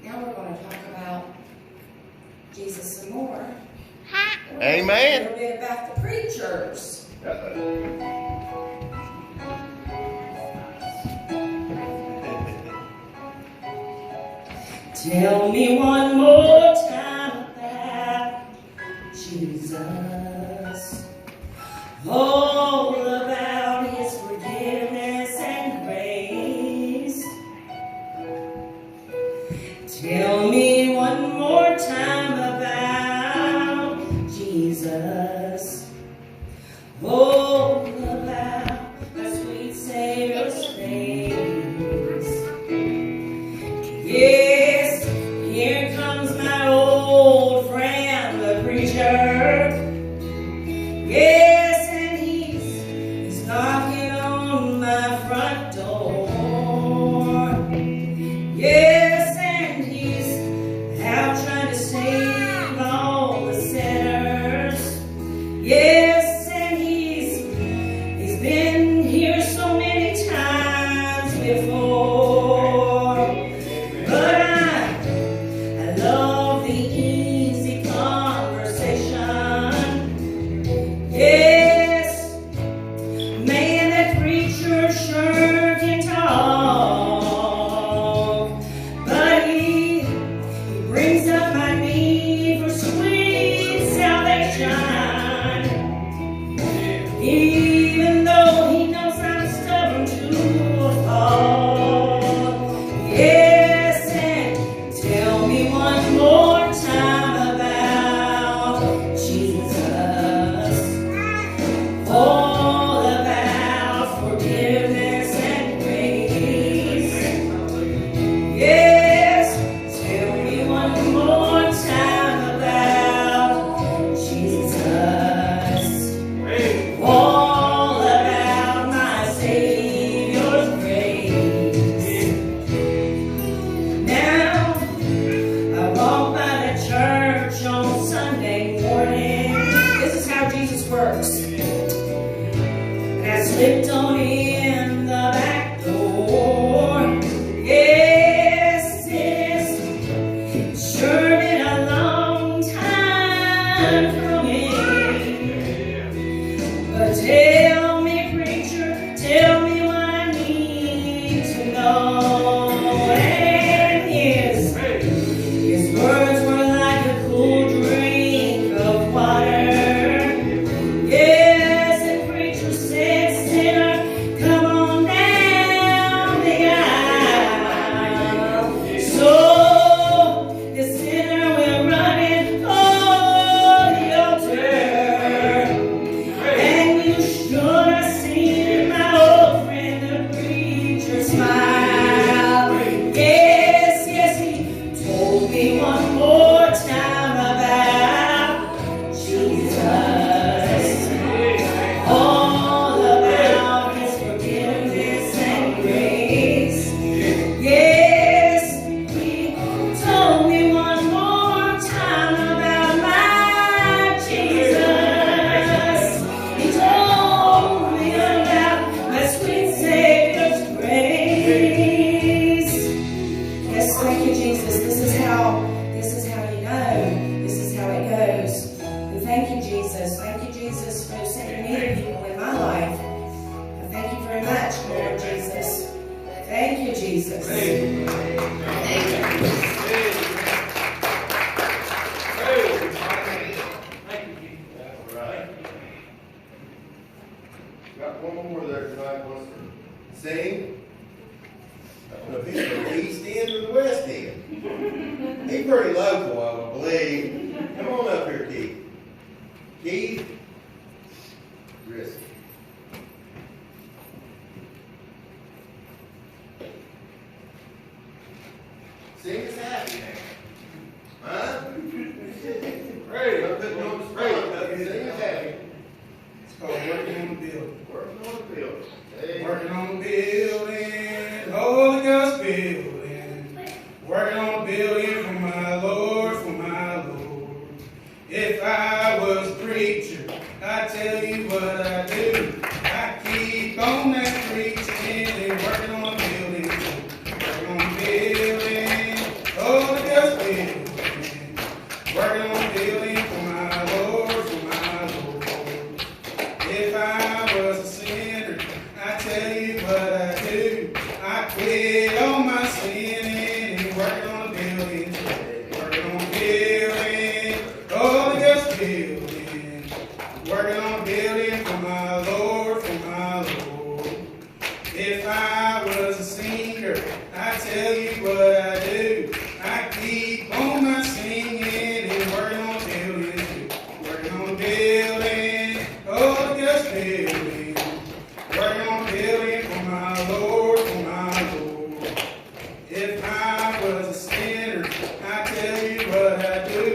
Now we're going to talk about Jesus some more. Amen. A little bit about the preachers. Tell me one more time about Jesus. All about his forgiveness and grace. Tell me one more time about Jesus. All about the sweet Savior's face. Yes, here comes my old friend, the preacher. Yes, and he's knocking on my front door. Yes, and he's out trying to save all the sinners. Yes, and he's been here so many times before. But I love the easy conversation. Yes, man, that preacher sure can talk. But he brings up my need for sweet salvation. Even though he knows I'm stubborn to a fault. Yes, and tell me one more time about Jesus. All about forgiveness and grace. Yes, tell me one more time about Jesus. All about my Savior's grace. Now, I walk by the church on Sunday morning. This is how Jesus works. And I slipped on in the back door. Yes, it's sure been a long time coming. But tell me, preacher, tell me what I need to know. And his words were like a cool drink of water. Yes, and preacher said, sinner, come on down the aisle. So the sinner will run in for the altar. And you should have seen my old friend, the preacher, smile. Yes, yes, he told me one more time about Jesus. All about his forgiveness and grace. Yes, he told me one more time about my Jesus. He told me about my sweet Savior's grace. Yes, thank you, Jesus. This is how you know. This is how it goes. And thank you, Jesus. Thank you, Jesus, for sending me to people in my life. And thank you very much, Lord Jesus. Thank you, Jesus. Thank Got one more there tonight wants to sing. I don't know if he's from the East End or the West End. He's pretty local, I would believe. Come on up here, Keith. Keith Grissom. Sing us happy now. Huh? Hey, I'm putting you on the spot. Sing us happy. It's called Working on the Building. Working on the building. Hey. Working on the building, Holy Ghost building. Working on the building for my Lord, for my Lord. If I was a preacher, I'd tell you what I do. I keep on that preaching and working on the building. Working on the building, oh, quit all my sinning and working on a building. Working on building, Holy Ghost building. Working on building for my Lord, for my Lord. If I was a singer, I'd tell you what I do. I keep on my singing and working on building. Working on building, Holy Ghost building. Working on building for my Lord, for my Lord. If I was a sinner, I tell you what I do.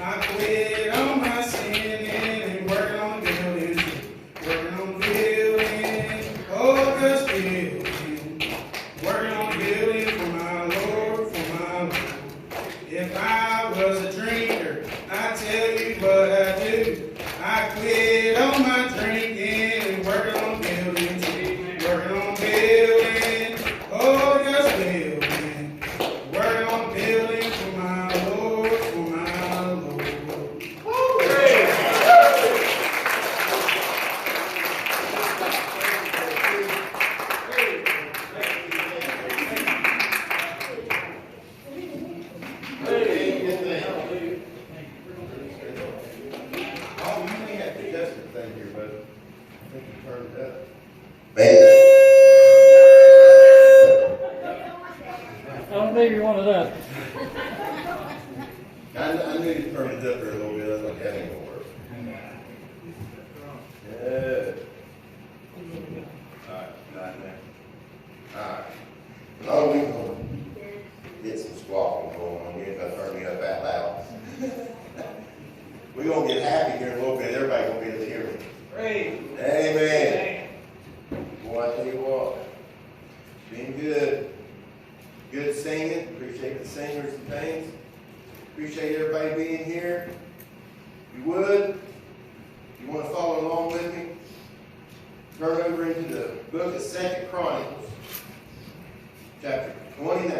I quit on my sinning and working on building. Working on building, oh, just building. Working on building for my Lord, for my Lord. If I was a drinker, I tell you what I do. I quit on my drinking and working on building. Working on building, oh, just building. Working on building for my Lord, for my Lord. Oh, you may have to adjust the thing here, but I think you turned it up. I don't think you're one of them. I knew you turned it up there a little bit. I was like, that ain't gonna work. Good. Alright, got that. Alright. Oh, we gonna get some squawking going on. You ain't gonna turn me up that loud. We're gonna get happy here in a little bit. Everybody gonna be able to hear me. Praise. Amen. Boy, I tell you what, been good. Good singing. Appreciate the singers and things. Appreciate everybody being here. If you would, you want to follow along with me, turn over into the book of 2 Chronicles, chapter 29.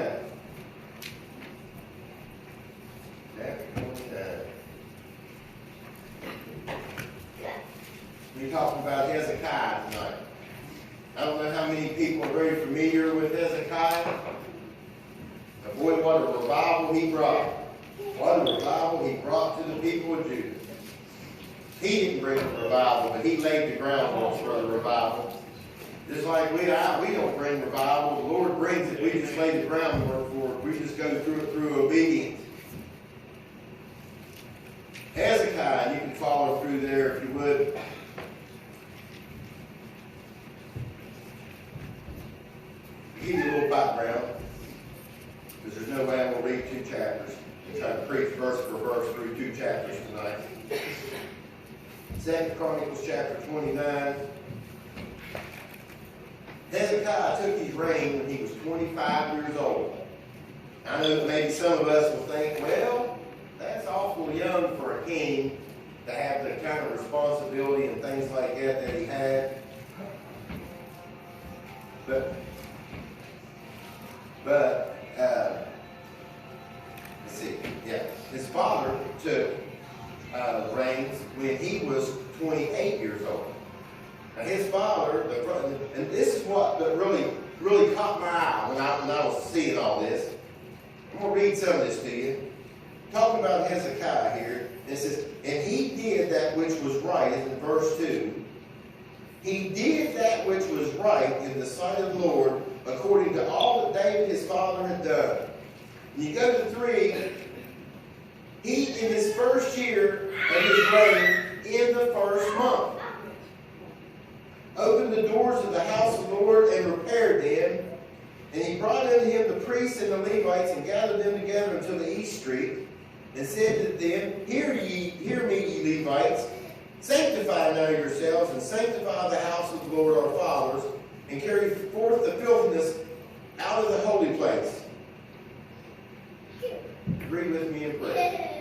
Chapter 29. We're talking about Hezekiah tonight. I don't know how many people are very familiar with Hezekiah. But boy, what a revival he brought. What a revival he brought to the people of Judah. He didn't bring the revival, but he laid the groundwork for the revival. Just like we don't bring revival. The Lord brings it. We just lay the groundwork for it. We just go through it through obedience. Hezekiah, you can follow through there if you would. Give you a little background, because there's no way I'm going to read 2 chapters. I'm trying to preach verse for verse through 2 chapters tonight. 2 Chronicles chapter 29. Hezekiah took his reign when he was 25 years old. I know that maybe some of us will think, well, that's awful young for a king to have the kind of responsibility and things like that he had. But let's see, yeah. His father took the reins when he was 28 years old. Now his father, and this is what really caught my eye when I was seeing all this. I'm going to read some of this to you. Talking about Hezekiah here, it says, and he did that which was right, in verse 2. He did that which was right in the sight of the Lord, according to all that David his father had done. And you go to 3, he in his first year of his reign, in the first month, opened the doors of the house of the Lord and repaired them. And he brought unto him the priests and the Levites and gathered them together until the east street, and said to them, Hear me, ye Levites, sanctify now yourselves, and sanctify the house of the Lord our fathers, and carry forth the filthiness out of the holy place. Agree with me in prayer.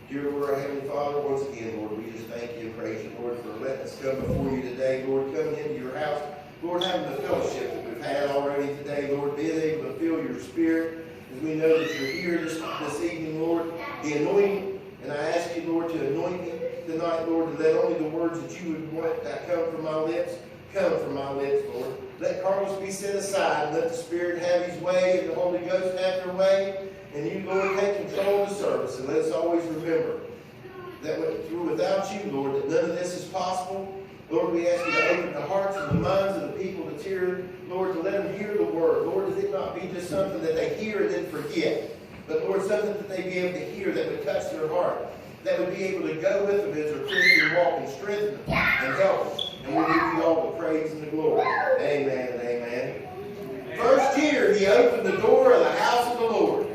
Dear Lord, our Heavenly Father, once again, Lord, we just thank you and praise you, Lord, for letting us come before you today, Lord, coming into your house, Lord, having the fellowship that we've had already today, Lord, being able to feel your Spirit, as we know that you're here this evening, Lord, the anointing, and I ask you, Lord, to anoint me tonight, Lord, to let only the words that you would want that come from my lips, Lord. let Carlos be set aside. Let the Spirit have his way and the Holy Ghost have their way. And you, Lord, take control of the service. And let us always remember that without you, Lord, that none of this is possible. Lord, we ask you to open the hearts and the minds of the people to hear, Lord, to let them hear the word. Lord, let it not be just something that they hear and then forget. But Lord, something that they be able to hear that would touch their heart. That would be able to go with them as their Christian walk and strengthen them and help them. And we give you all the praise and the glory. Amen and amen. First year, he opened the door of the house of the Lord.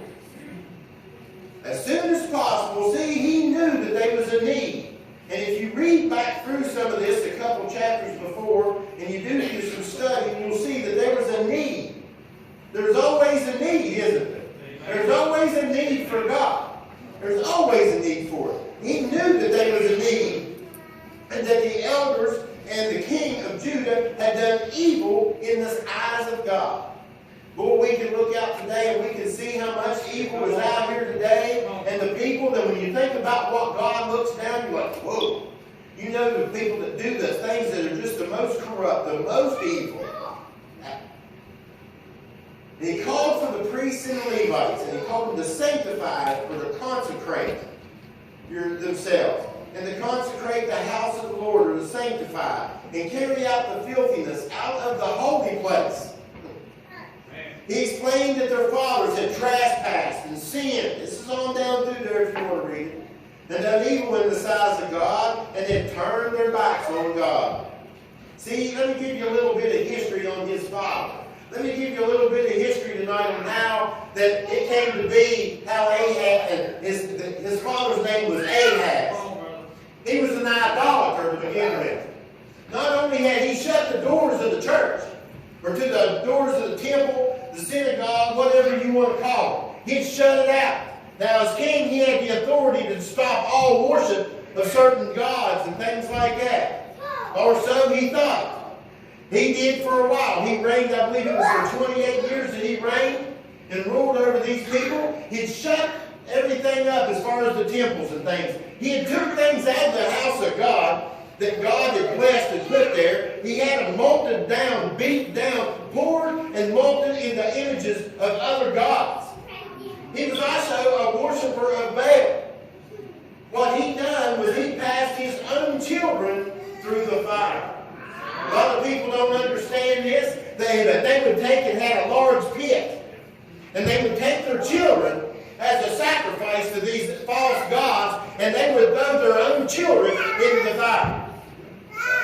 As soon as possible, see, he knew that there was a need. And if you read back through some of this a couple chapters before, and you do some study, you'll see that there was a need. There's always a need, isn't there? There's always a need for God. There's always a need for it. He knew that there was a need, and that the elders and the king of Judah had done evil in the eyes of God. Boy, we can look out today and we can see how much evil is out here today. And the people that when you think about what God looks down, you're like, whoa. You know the people that do the things that are just the most corrupt, the most evil. And he called for the priests and the Levites, and he called them to sanctify or to consecrate themselves. And to consecrate the house of the Lord, or to sanctify, and carry out the filthiness out of the holy place. He explained that their fathers had trespassed and sinned. This is on down through there if you want to read it. And done evil in the sight of God, and had turned their backs on God. See, let me give you a little bit of history on his father. Let me give you a little bit of history tonight on how that it came to be how Ahab, and his father's name was Ahaz. He was an idolater to begin with. Not only had he shut the doors of the church, or to the doors of the temple, the synagogue, whatever you want to call it, he'd shut it out. Now, as king, he had the authority to stop all worship of certain gods and things like that. Or so he thought. He did for a while. He reigned, I believe it was for 28 years that he reigned and ruled over these people. He'd shut everything up as far as the temples and things. He had took things out of the house of God that God had blessed and put there. He had them molted down, beat down, poured and molted in the images of other gods. He was also a worshiper of Baal. What he done was he passed his own children through the fire. A lot of people don't understand this. They would take and had a large pit, and they would take their children as a sacrifice to these false gods, and they would throw their own children into the fire.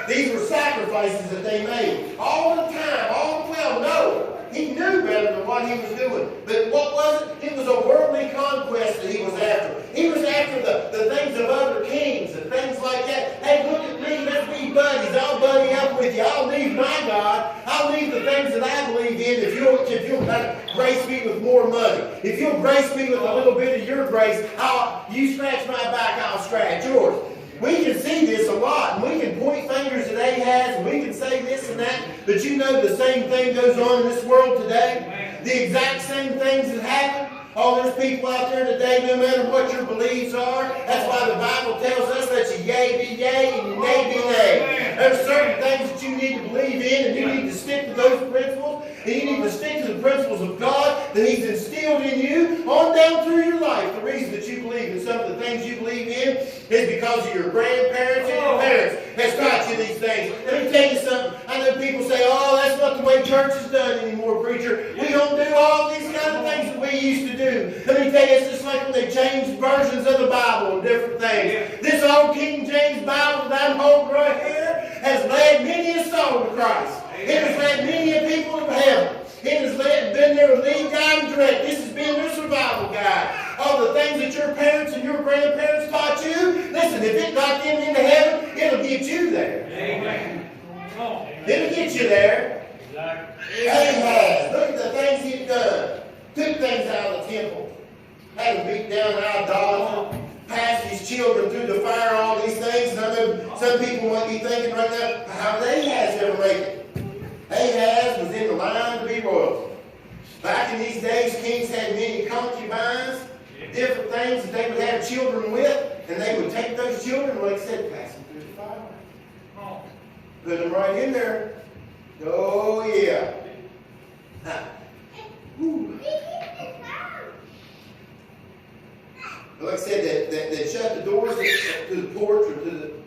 These were sacrifices that they made all the time, all the time. No, he knew better than what he was doing. But what was it? It was a worldly conquest that he was after. He was after the things of other kings and things like that. Hey, look at me, let's be buddies. I'll buddy up with you. I'll leave my God. I'll leave the things that I believe in if you'll grace me with more money. If you'll grace me with a little bit of your grace, you scratch my back, I'll scratch yours. We can see this a lot, and we can point fingers at Ahaz, and we can say this and that, but you know the same thing goes on in this world today. The exact same things that happen. Oh, there's people out there today, no matter what your beliefs are. That's why the Bible tells us that you yea be yea and you nay be nay. There's certain things that you need to believe in, and you need to stick to those principles. And you need to stick to the principles of God that He's instilled in you on down through your life. The reason that you believe in some of the things you believe in is because of your grandparents and your parents has taught you these things. Let me tell you something. I know people say, oh, that's not the way church is done anymore, preacher. We don't do all these kind of things that we used to do. Let me tell you, it's just like when they changed versions of the Bible and different things. This old King James Bible that I'm holding right here has led many a soul to Christ. It has led many a people to heaven. It has been their lead guide and direct. This has been their survival guide. All the things that your parents and your grandparents taught you, listen, if it got them into heaven, it'll get you there. Amen. It'll get you there. Ahaz, look at the things he'd done. Took things out of the temple. Had them beat down idolatry. Passed his children through the fire, all these things. And I know some people might be thinking right now, how did Ahaz ever make it? Ahaz was in the line to be royalty. Back in these days, kings had many concubines, different things that they would have children with, and they would take those children, like I said, pass them through the fire. Put them right in there. Oh, yeah. Huh. Whew. Like I said, that shut the doors to the porch or to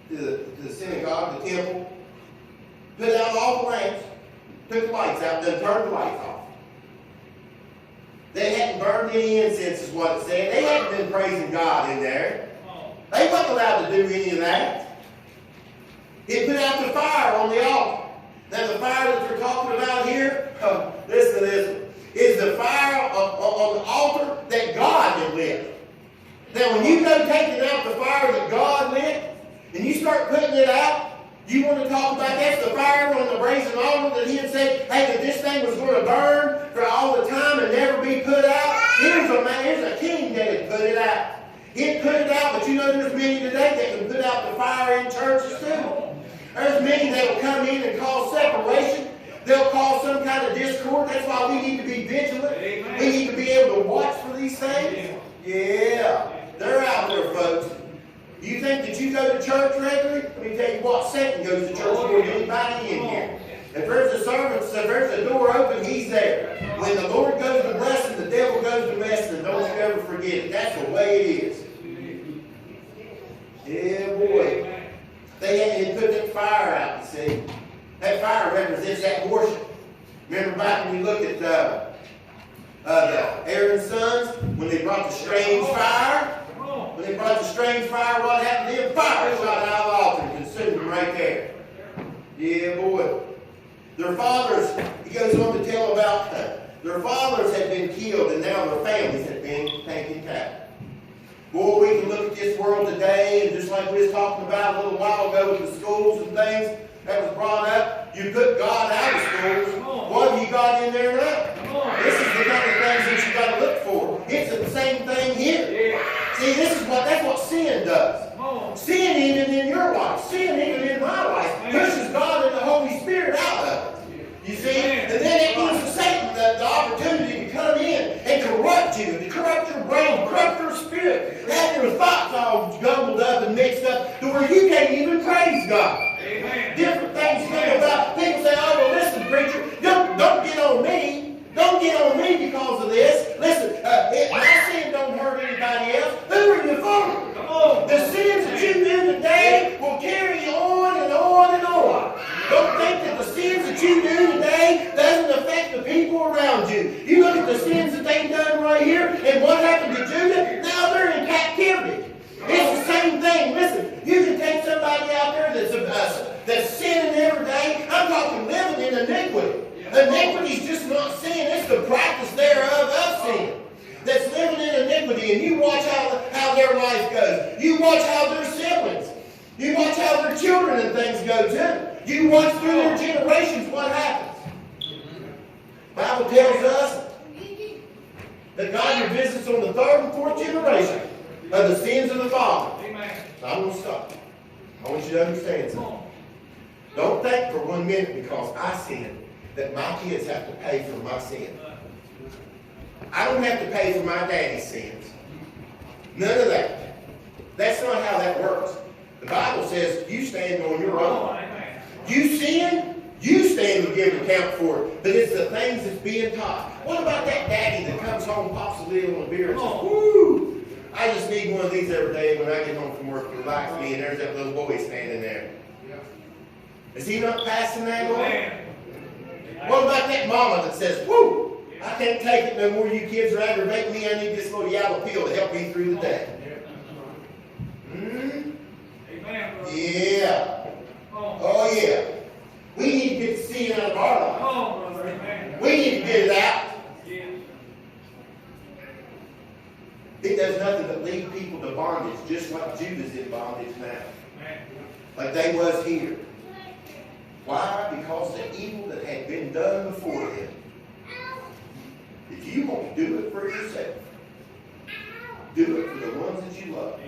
the synagogue, the temple, put out all the lamps, took the lights out, then turned the lights off. They hadn't burned any incense, is what it said. They hadn't been praising God in there. They wasn't allowed to do any of that. He put out the fire on the altar. Now the fire that they're talking about here, listen to this one, is the fire on the altar that God had lit. Now when you go taking out the fire that God lit, and you start putting it out, you want to talk about that's the fire on the brazen altar that he had said, hey, that this thing was going to burn for all the time and never be put out. Here's a king that had put it out. He'd put it out, but you know there's many today that can put out the fire in churches too. There's many that will come in and cause separation. They'll cause some kind of discord. That's why we need to be vigilant. Amen. We need to be able to watch for these things. Yeah. They're out there, folks. You think that you go to church regularly? Let me tell you what, Satan goes to church more than anybody in here. If there's a servant, if there's a door open, he's there. When the Lord goes to blessing, the devil goes to messing. Don't you ever forget it. That's the way it is. Yeah, boy. They had put that fire out, you see. That fire represents that worship. Remember back when we looked at Aaron's sons, when they brought the strange fire? When they brought the strange fire, what happened to them? Fire shot out of the altar and consumed them right there. Yeah, boy. Their fathers, he goes on to tell about their fathers had been killed and now their families had been taken captive. Boy, we can look at this world today, and just like we was talking about a little while ago with the schools and things that was brought up, you put God out of schools. What have you got in there now? This is the kind of things that you got to look for. It's the same thing here. See, that's what sin does. Sin even in your life, sin even in my life, pushes God and the Holy Spirit out of it. You see? And then it gives Satan the opportunity to come in and corrupt you, to corrupt your brain, corrupt your spirit, have your thoughts all jumbled up and mixed up to where you can't even praise God. Amen. Different things come about. People say, oh, well, listen, preacher, don't get on me. Don't get on me because of this. Listen, my sin don't hurt anybody else. Who are you fooling? Come on. The sins that you do today will carry you on and on and on. Don't think that the sins that you do today doesn't affect the people around you. You look at the sins that they've done right here, and what happened to Judah? Now they're in captivity. It's the same thing. Listen, you can take somebody out there that's sinning every day. I'm talking living in iniquity. Iniquity is just not sin, it's the practice thereof of sin. That's living in iniquity, and you watch how their life goes. You watch how their siblings, you watch how their children and things go too. You watch through their generations what happens. The Bible tells us that God revisits on the third and fourth generation of the sins of the father. So I'm going to stop. I want you to understand something. Don't think for 1 minute because I sin that my kids have to pay for my sin. I don't have to pay for my daddy's sins. None of that. That's not how that works. The Bible says you stand on your own. You sin, you stand and give account for it. But it's the things that's being taught. What about that daddy that comes home, pops a lid on a beer and says, woo, I just need one of these every day when I get home from work to relax me, and there's that little boy standing there. Is he not passing that on? What about that mama that says, whoo, I can't take it no more, you kids are aggravating me, I need this little yellow pill to help me through the day. Yeah. Oh yeah. We need to get the sin out of our life. We need to get it out. It does nothing but lead people to bondage, just like Judah's in bondage now. Like they was here. Why? Because the evil that had been done before them. If you want to do it for yourself, do it for the ones that you love.